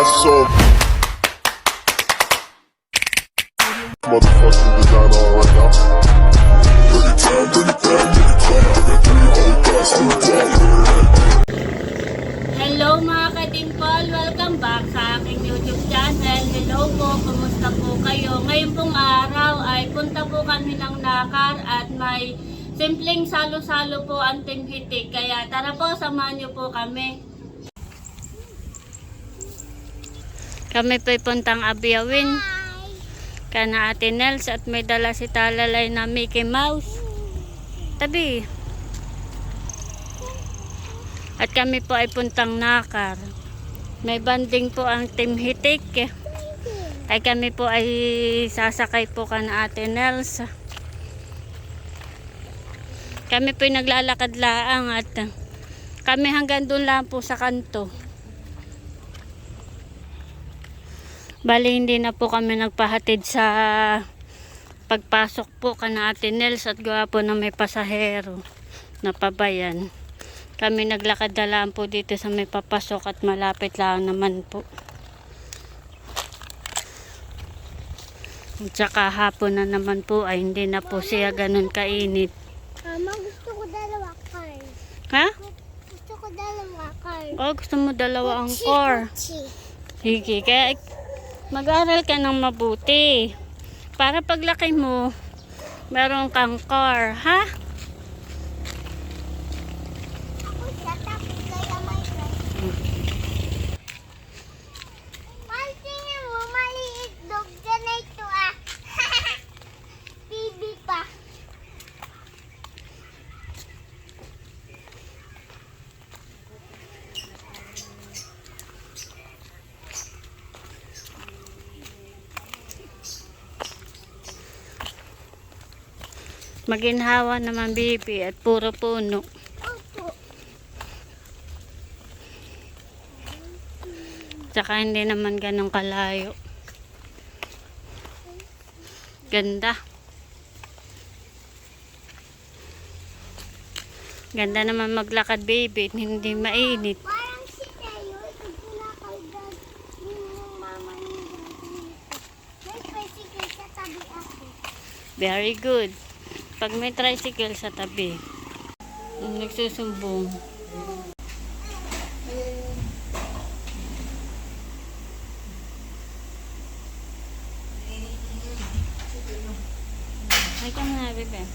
So motherfucking designer right now. Bring it down, bring it down, bring it down, bring it down, hold fast, hold down. Hello mga ka-Dimple! Welcome back sa aking YouTube channel. Hello po, kumusta po kayo? Ngayon pong araw ay punta po kami ng Nakar at may simpleng salo-salo po ang Team Hitik. Kaya tara po, samahan niyo po kami. Kami po'y puntang Abiyawin. Kana Ate Nels at may dala si Talalay na Mickey Mouse. Tabi. At kami po ay puntang Nakar. May banding po ang Team Hitik. Ay kami po ay sasakay po kana Ate Nels. Kami po ay naglalakad laang at kami hanggang doon lang po sa kanto. Bali hindi na po kami nagpahatid sa pagpasok po kana Ate Nels at gawa po na may pasahero na pabayan. Kami naglakad na lang po dito sa may papasok at malapit lang naman po. At saka hapon na naman po ay hindi na po siya ganun kainit. Mama, gusto ko dalawa car. Ha? Gusto ko dalawa car. Oh, gusto mo dalawa ang car. Sige, kaya mag-aral ka ng mabuti. Para paglaki mo, meron kang car, ha? Ako sa tapos kaya may car. Tingnan mo, maliit dog dyan na ito ah. Baby pa. Maginhawa naman bibi at puro puno. Opo. Tsaka hindi naman ganun kalayo. Ganda. Ganda naman maglakad baby, hindi mainit. Parang si Tayo, nagpulakad yung mama niya. May tricycle sa tabi ako. Very good. Pag may tricycle sa tabi, nagsusumbong. Ay ka na, bebe.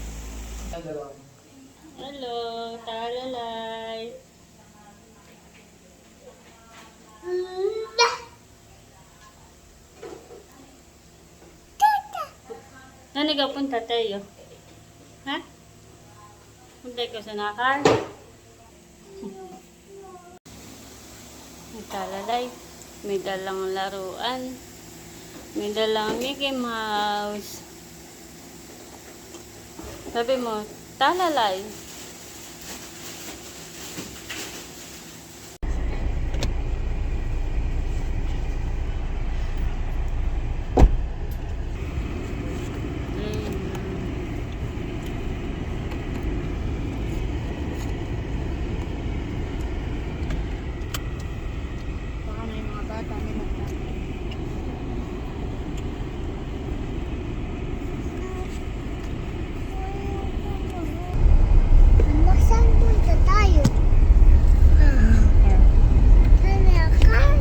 Hello, Talalay. Saan ikaw punta tayo? Ha? Punta ikaw sa Nakar? Ang Talalay. May dalang laruan. May dalang Mickey Mouse. Sabi mo, Talalay. Anak, saan punta tayo? Sa Nakar?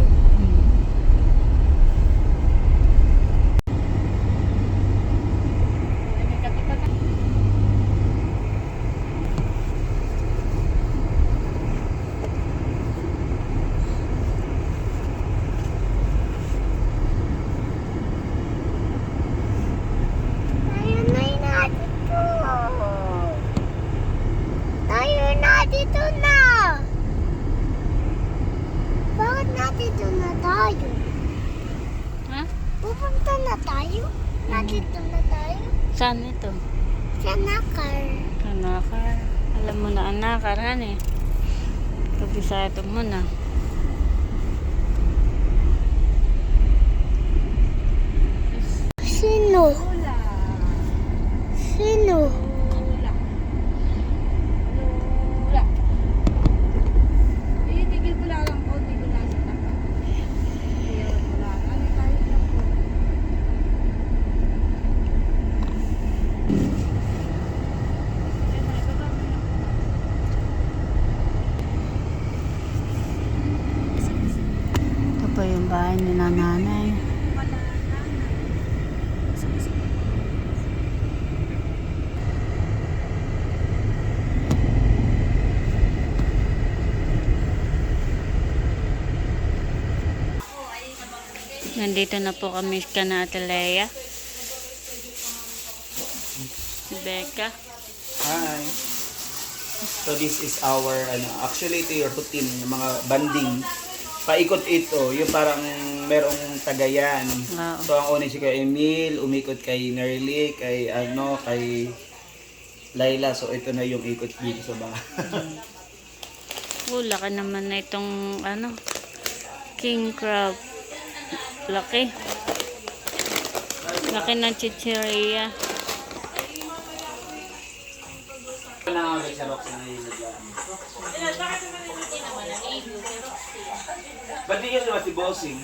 Tayo na dito. Tayo na dito na. Bakit nandito na tayo? Ha? Pupunta na tayo? Nandito na tayo? Saan ito? Sa Nakar. Nakar. Alam mo na ang Nakar, eh. Kabisado mo na. Sino? Sino? ni nanay. Nandito na po kami kana Ate Lea. Si Becca. Hi. So this is our actually ito yung routine ng mga banding. Paikot ito, yung parang merong tagayan. Wow. So ang una si kay Emil, umikot kay Nerly, kay Laila. So ito na yung ikot dito sa bahay. Wala ka naman na itong king crab. Laki. Laki ng chichirya. Kailangan ko sa Roxy na yung naglaan. Ba't di yun naman si Bossing?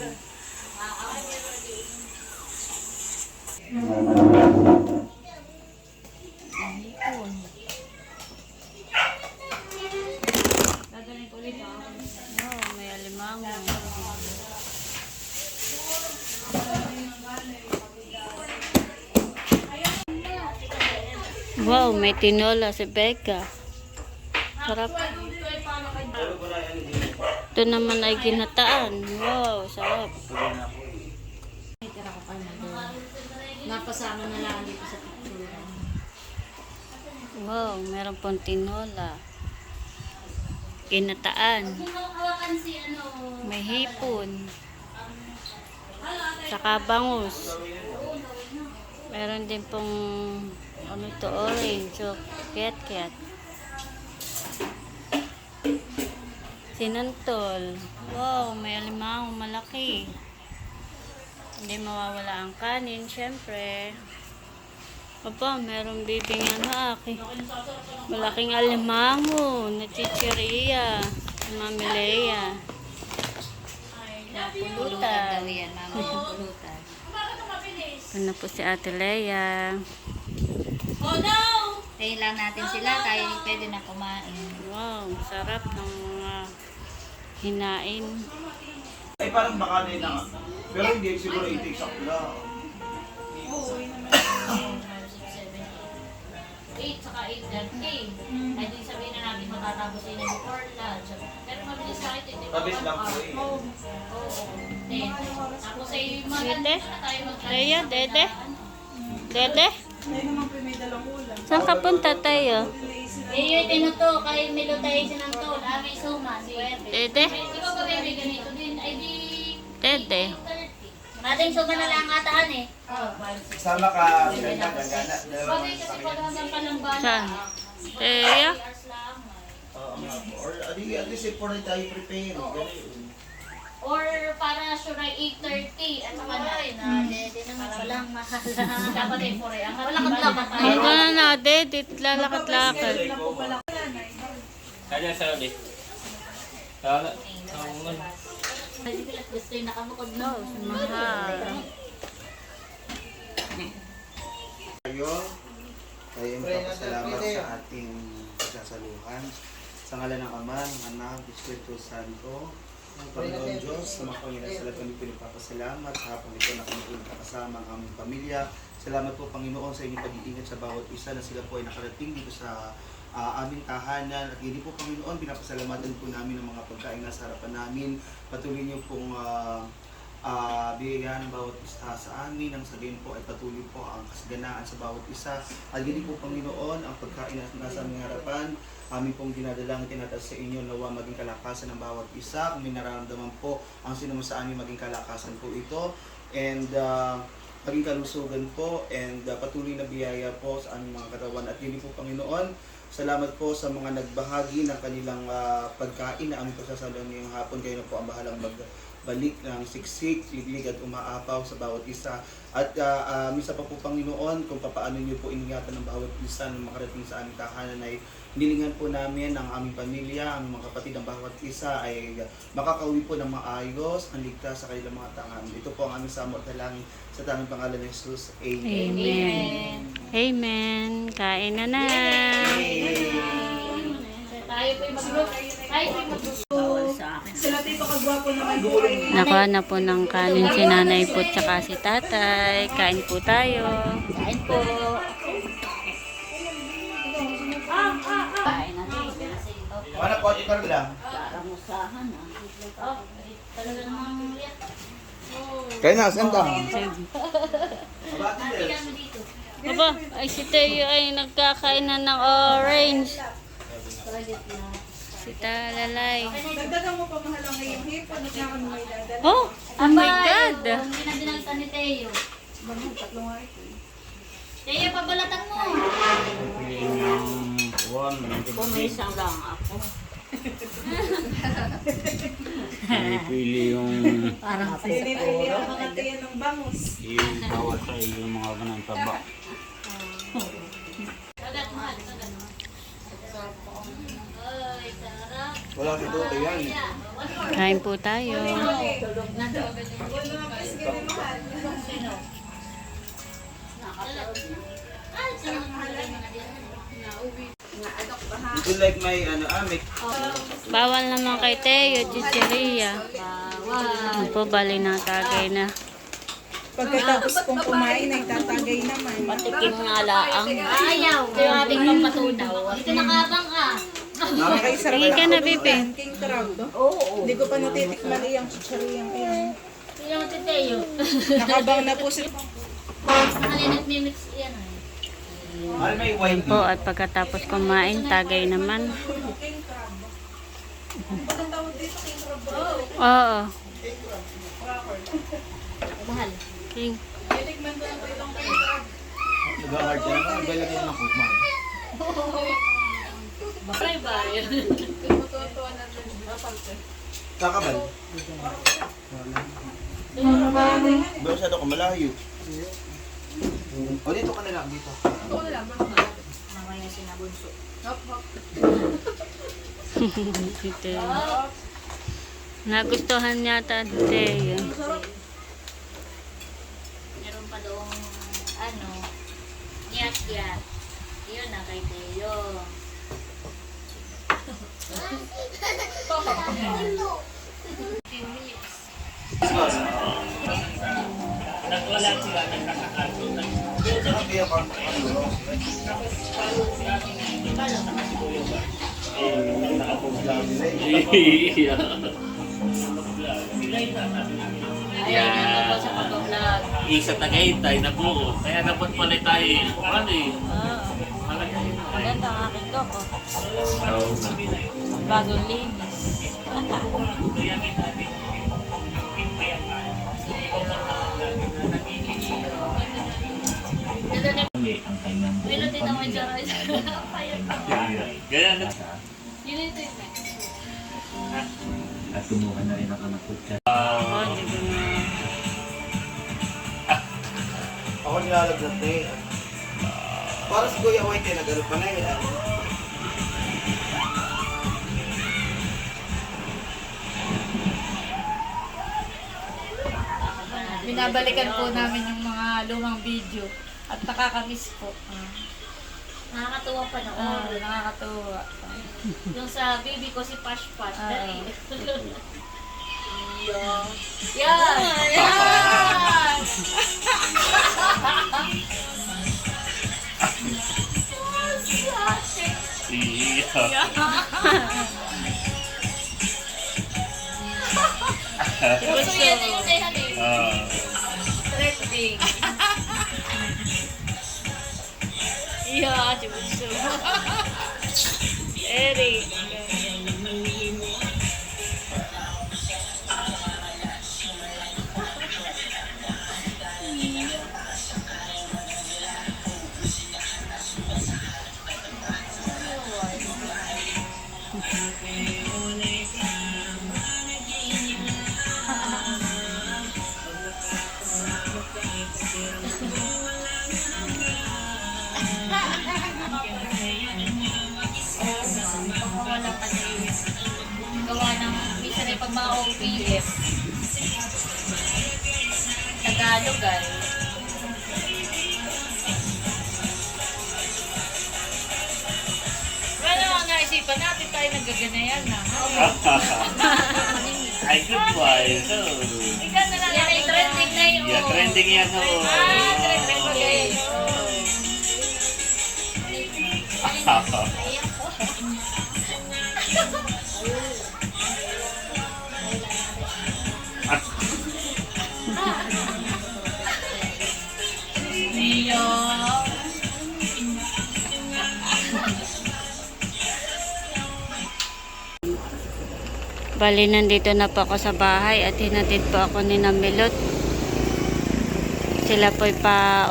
Oh, may alimango. Wow, may tinola si Becca. Sarap. Ito naman ay ginataan. Wow, sarap. Napasama na lang dito sa picture. Wow, meron pong tinola. Ginataan. May hipon. Saka bangus. Meron din pong orange. So, ket-ket. Sinantol. Wow, may alimango malaki. Hindi mawawala ang kanin, syempre. Aba, meron bibing malaking alimango na chichirya. Mami Lea. Pulutan. Yan, mama yung pulutan. Ano po si Ate Lea. Tayo lang natin sila, tayo pwede na kumain. Wow, sarap ng mga hinain. Ay parang baka din na. Pero hindi siguro ito exact lang. 8 saka 8:30. Ay din sabihin na natin matatapos yun before lunch. Pero mabilis sa akin, hindi Mabilis lang po eh. Oo. Tapos ay Dede? tayo Lea, Dede? Dede? Saan ka punta tayo? yun, tinuto, kahit milo tayo sinantol. May suma, si Dede? Di ba ba may ganito din? Ay di... Dede? 8:30. Nating suma na lang ataan eh. Sama ka, gana. Bagay kasi pag hanggang palambana. Saan? Lea? Oo nga po. Or at least if for tayo prepare. Ganun. Or para sure ay 8:30 at saka na dede naman palang mahal. Dapat ay 4 ang lakad-lakad tayo. Ano ka na, Dede? Lalakad-lakad. Kanya sa ulit. Kala. Gusto yung nakamukod no. Mahal. Tayo ay magpapasalamat sa ating pagsasaluhan. Sa ngalan ng Ama, ng Anak, ng Espiritu Santo, ng Panginoon Diyos, sa mga Panginoon sa lahat kami pinagpapasalamat. Hapon ito na kami pinagkakasama ang aming pamilya. Salamat po Panginoon sa inyong pag-iingat sa bawat isa na sila po ay nakarating dito sa aming tahanan. At hindi po Panginoon, pinapasalamatan po namin ang mga pagkain na sa harapan namin. Patuloy niyo pong bigyan ng bawat isa sa amin. Ang sabihin po ay patuloy po ang kasaganaan sa bawat isa. At hindi po Panginoon, ang pagkain na nasa aming harapan, amin pong dinadalang tinataas sa inyo nawa maging kalakasan ng bawat isa. Kung may nararamdaman po ang sino sa amin maging kalakasan po ito. And maging kalusugan po and patuloy na biyaya po sa aming mga katawan. At hindi po Panginoon, salamat po sa mga nagbahagi ng kanilang pagkain na aming pagsasaluhan ngayong hapon. Kayo na po ang bahalang magbalik ng siksik, liglig at umaapaw sa bawat isa. At misa pa po Panginoon kung paano niyo po iningatan ng bawat isa na makarating sa aming tahanan ay nilingan po namin ang aming pamilya, ang mga kapatid ng bawat isa ay makakauwi po ng maayos, ang ligtas sa kanilang mga tangan. Ito po ang aming samo at dalangin sa tanging pangalan ng Jesus. Amen. Amen. Amen. Kain na na. Tayo po'y mag-group. Tayo po'y mag-group. Sa Sila tito kagwapo naman po ay Nakuha na po ng kanin si nanay po tsaka si tatay. Kain po tayo. Kain po. Kain na din. Ano po, ikaw lang. Parang usahan ah. Oh, talaga namang ulit. Kaya na, senda. Tingnan mo dito. Aba, ay si Teo ay nagkakain na ng orange. Si Talalay. dagdagan mo pa mahal ang iyong hipon at naman may dadala. Oh, oh my God. Ang ginadinalta ni Teo. Teo, pabalatan mo. Pumisang lang ako. Pili yung Parang Pinipili ang mga tiyan ng bangus. bawat sa yung mga ganang taba. Sagat mahal, sagat. Ay, sarap. Wala si Dote yan. Kain po tayo. Sino? Ay, sarap mahal. You like my, may Bawal naman kay Teo, chicheria. Bawal. Ano po, bali na tagay na. Pagkatapos kong kumain ay tatagay naman. Patikim nga laang. Ayaw. Ito yung ating pampatunaw. Dito nakabang ah. Ay, sarap Sige ka na, Bibi. King crab. Oo. Hindi ko pa natitikman iyang chichariyang iyan. Ito yung si Teo. Nakabang na po si... Nakalin at mimix yan ah. Mahal may wine. Po, at pagkatapos kumain, tagay naman. Oo. Mahal. King. Titikman ko lang po itong king crab. Nag-hard ka naman. Balagay ng kukma. Bye-bye. Tumutuwa na rin. Kakabal. Ba masyado ka malayo. O dito ka na lang, dito. Mamaya sinabunso. Si Teo. Nagustuhan yata ni Teo. Meron pa doong niyat-yat. Yun na kay Teo. Ayaw niya na po sa pag-vlog. Isa Tagaytay na buo. Kaya dapat pala tayo, ano eh. Maganda ang aking doko. Oo. Bagong linis. Pero tita mo dyan. Payat pa. Ganyan na. Yun ito yun. At kumuha na rin ako ng kutsa. Oh, di ba nga. Ako nilalagnat na eh. Para si Kuya White, nag-ano pa na eh. Binabalikan po namin yung mga lumang video at nakakamiss po. Nakakatuwa pa na. Nakakatuwa. Yung sa baby ko si Pash Pash. Dali. Yan. Yan! Iya. Gusto yan na yung day natin. Trending. Iya, cibuso. Eric. Gawa ng minsan ay pag mga OPM. Tagalog ay. Wala nga naisipan natin tayo nagaganayan na. Ay, good wife. So, Ikaw na lang. Yan ay trending na yun. yeah, trending yan. Oh. Trending pa guys. Bali, nandito na po ako sa bahay at hinatid po ako ni Namilot. Sila po'y pa...